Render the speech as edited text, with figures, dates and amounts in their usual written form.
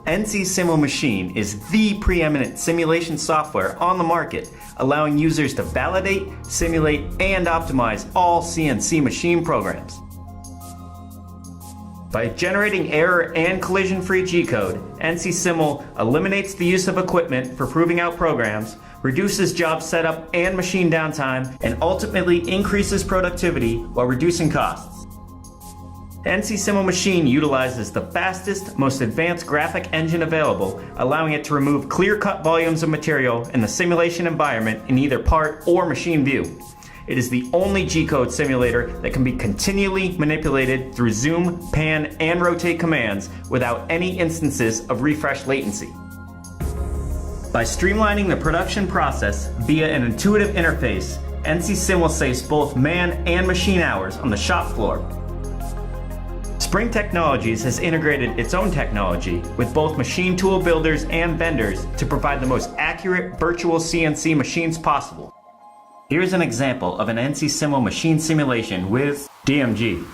NC Sim Machine is the preeminent simulation software on the market, allowing users to validate, simulate, and optimize all CNC machine programs. By generating error and collision-free G-code, NC Sim eliminates the use of equipment for proving out programs, reduces job setup and machine downtime, and ultimately increases productivity while reducing costs. NC Sim Machine utilizes the fastest, most advanced graphic engine available, allowing it to remove clear-cut volumes of material in the simulation environment in either part or machine view. It is the only G-code simulator that can be continually manipulated through zoom, pan, and rotate commands without any instances of refresh latency. By streamlining the production process via an intuitive interface, NC Sim saves both man and machine hours on the shop floor. Spring Technologies has integrated its own technology with both machine tool builders and vendors to provide the most accurate virtual CNC machines possible. Here's an example of an NC Sim machine simulation with DMG.